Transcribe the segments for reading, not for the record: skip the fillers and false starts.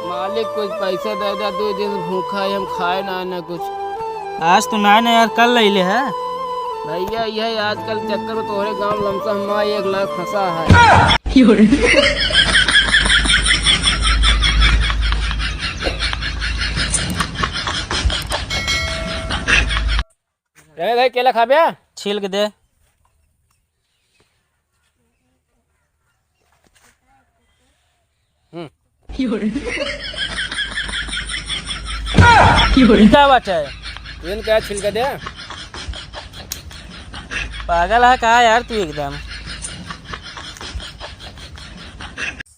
मालिक कुछ पैसे दे दे, 2 दिन भूखा है, हम खाए ना कुछ। आज तो ना यार, कल ले ले है भैया यह आजकल चक्कर में तोहरे गांव लमसम 1 लाख फंसा है। भाई केला खा बे, छील के दे। क्या बात है, क्या छिल के दे। पागल है कहा यार तू एकदम।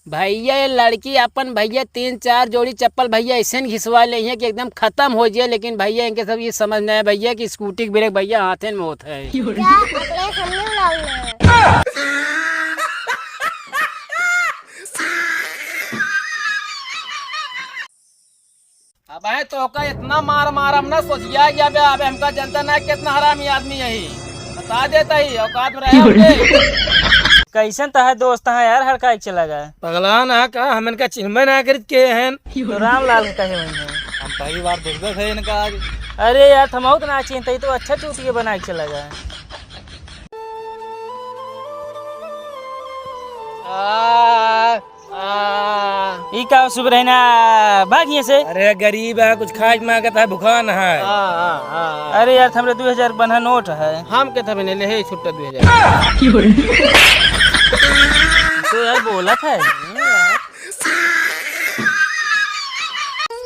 भैया ये लड़की अपन भैया 3-4 जोड़ी चप्पल भैया ऐसे घिसवा ले हैं कि एकदम खत्म हो जाए, लेकिन भैया इनके सब ये समझ नहीं है भैया कि स्कूटी ब्रेक भैया हाथे में होता है। अब है तो का इतना मार हम ना सोचिया गया बे, अब हमका जनता ना कितना हरामी आदमी यही बता देता ही औकात में रहे। कैसन तो है दोस्त है यार, हड़काई चला गया पगला ना का हम इनका चिन्ह ना कर के हैं तो रामलाल कहे वही है। हम पहली बार देखते थे इनका आज। अरे यार थमाओ तो ना चिंता, तो अच्छा चूतिया बना के चला गया। ई का सुबह रहना भागिए से। अरे गरीब है, कुछ खाए मांगता है, भूखा न है। अरे यार हमरे 2000 बना नोट है। हम के तब ले ले छुट्टा 2000 तो यार बोला था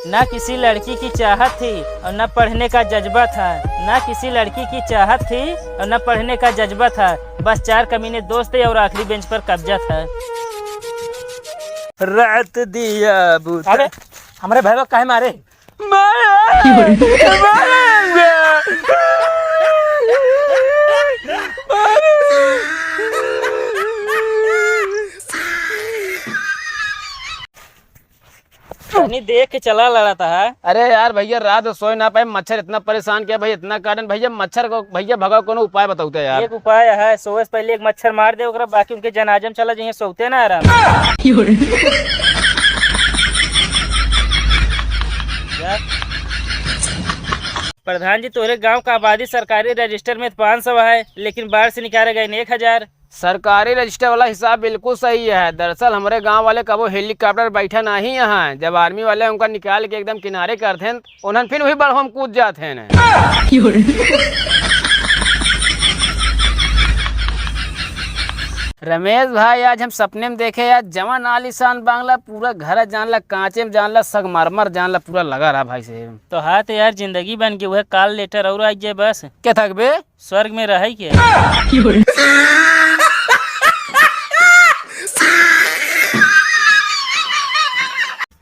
ना किसी लड़की की चाहत थी और न पढ़ने का जज्बा था, ना किसी लड़की की चाहत थी और न पढ़ने का जज्बा था, बस 4 कमीने दोस्त थे और आखिरी बेंच पर कब्जा था। रात दिया बूता। अरे हमारे भाई काहे मारे? देख के चला लड़ाता है। अरे यार भैया रात सोए ना पाए, मच्छर इतना परेशान किया भैया, इतना काटन भैया मच्छर को भैया भगा कोनो उपाय बताओ यार। एक उपाय है, सोए से पहले एक मच्छर मार दे, ओकरा बाकी उनके जनाजम चला जाइए, सोते ना आराम। प्रधान जी तोरे गांव का आबादी सरकारी रजिस्टर में 500 है, लेकिन बाढ़ से निकाले गए 1000। सरकारी रजिस्टर वाला हिसाब बिल्कुल सही है। दरअसल हमारे गांव वाले कबो हेलीकॉप्टर बैठा नहीं यहाँ, जब आर्मी वाले उनका निकाल के एकदम किनारे करते हैं, उन्हें फिर वही बढ़ हम कूद जाते हैं। रमेश भाई आज हम सपने में देखे यार जवान आलीशान बांग्ला, पूरा घर जानला, कांचे में जानला, संगमरमर जानला, पूरा लगा रहा भाई से। तो हाँ तो यार जिंदगी बन के वह कॉल लेटर और आ जाए बस। क्या थक बे, स्वर्ग में रहे क्या?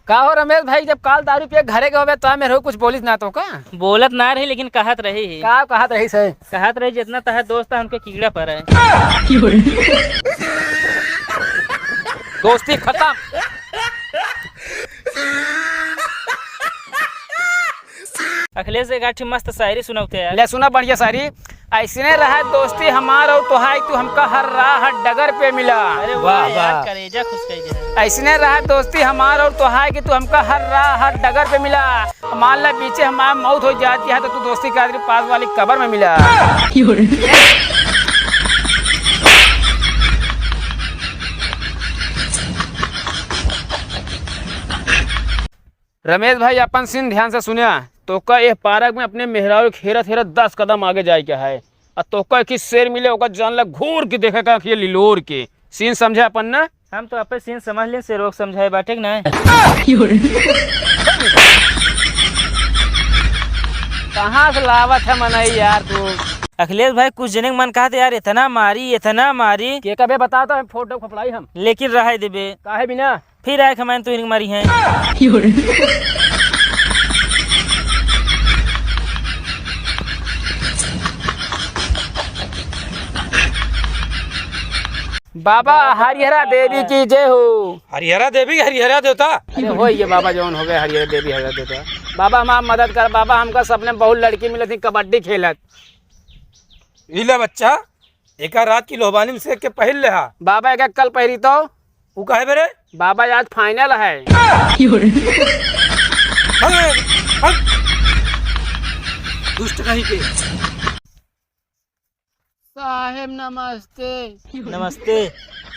का हो रमेश भाई, जब काल दारू पिए घरे के हो तो मेरे कुछ बोलिस ना तो का? बोलत ना रही लेकिन कहत रही है। का कहत रही से? कहत रही जितना तह दोस्त है उनके कीड़ा पर है। दोस्ती खत्म। अखिलेश एक गाठी मस्त शायरी सुनाते यार। ले सुना बढ़िया शायरी। ऐसने रहा दोस्ती हमार और तुहाई, तू हमका हर राह हर डगर पे मिला। अरे वाह यार, कलेजा खुश कर। ऐसने रहा दोस्ती हमार और तुहाई कि तू हमका हर राह हर डगर पे मिला। मान ला पीछे हमारा मौत हो जाती है तो तू दोस्ती का पास वाली कब्र में मिला। रमेश भाई अपन सीन ध्यान से सुनिया, तो का ये पार्क में अपने मेहरारू खेरत खेरत 10 कदम आगे जाए क्या है, और तो का कि शेर मिले ओका जान ला घूर के देखेगा कि ये लिलोर के सीन समझे अपन ना। हम तो अपने सीन समझ ले, से रोक समझाए बाटे ना। कहाँ से लावत है मनाई यार तू? अखिलेश भाई कुछ जने मन कहा यार इतना मारी के कबे बताता है, फोटो खपलाई हम, लेकिन रह देबे काहे बिना फिर आए खमान तो मारी है। बाबा हरिहरा देवी की जय हो। हरिहरा देवी हरिहरा देवता। अरे हो ये बाबा जौन हो गए हरिहरा देवी हरिहरा देवता। बाबा हमार मदद कर बाबा, हमका सपने बहुत लड़की मिली थी कबड्डी खेलत। इला बच्चा एक रात की लोबानी में से के पहल ले हा। बाबा एक कल पहरी तो वो काहे बेरे? बाबा आज फाइनल है। दुष्ट कहीं के। साहेब नमस्ते। नमस्ते।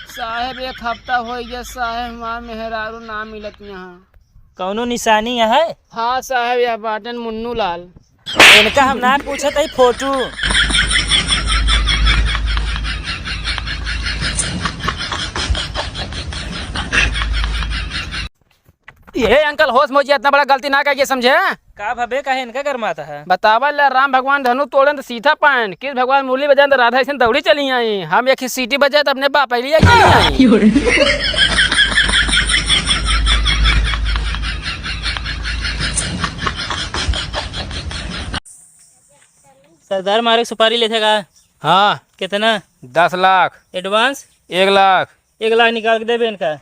साहेब एक हफ्ता हो गया साहेब, हमार मेहरारू ना मिलत यहाँ। कौनो निशानी है? हाँ साहेब, यह बाटन मुन्नू लाल। इनका हम ना पूछत है फोटो। ये अंकल होश मोजिए, इतना बड़ा गलती ना करिए, समझे? का भबे काहे इनका गरमाता है? बतावा ला, राम भगवान धनु तोड़न तो सीधा पान, कृष्ण भगवान मुरली बजान तो राधा ऐसे दौड़ी चली आई, हम एक ही सीटी बजाए तो अपने बाप लिया चली आई। सरदार मारे सुपारी लेते का? हाँ। कितना? 10 लाख। एडवांस? 1 लाख। 1 लाख निकाल के देबे इनका।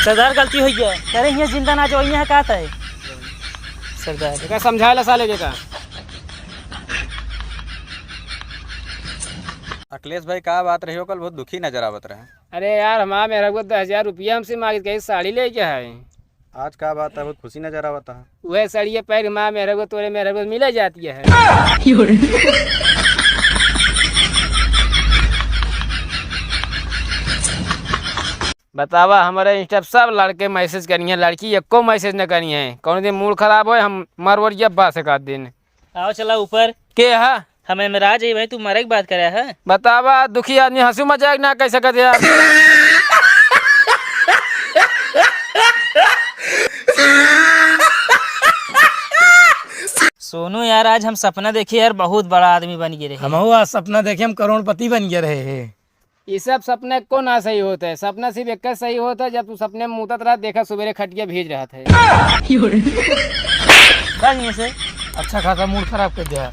सरदार गलती हो गया। अरे यहाँ जिंदा ना जो यहाँ का था सरदार। क्या समझाए ला साले के का? अखिलेश भाई का बात रही हो, कल बहुत दुखी नजर आवत रहे। अरे यार, हमारा मेरा को 10,000 रुपया हमसे मांगे, कहीं साड़ी ले क्या है? आज का बात है, बहुत खुशी नजर आवता है। वह साड़ी पैर माँ मेरे को तोरे मेरे को मिले जाती है। बतावा, हमारे इंस्टा सब लड़के मैसेज करी है, लड़की एको मैसेज न करी है। कौन दिन मूड खराब हो हम मरवर जब बात से दिन। आओ चला ऊपर। के है? हमें मेराज है भाई, तू मरे की बात करे है? बतावा, दुखी आदमी हंसू मजाक ना कह सकते यार। सोनू यार, आज हम सपना देखे यार, बहुत बड़ा आदमी बन गए रहे। हम आज सपना देखे हम करोड़पति बन गए रहे हैं। ये सब सपने को ना सही होता है, सपना सिर्फ एक सही होता है जब तू सपने में मुतत रहा, देखा सवेरे खटिया भेज रहा था। से अच्छा खासा मूड खराब कर दिया।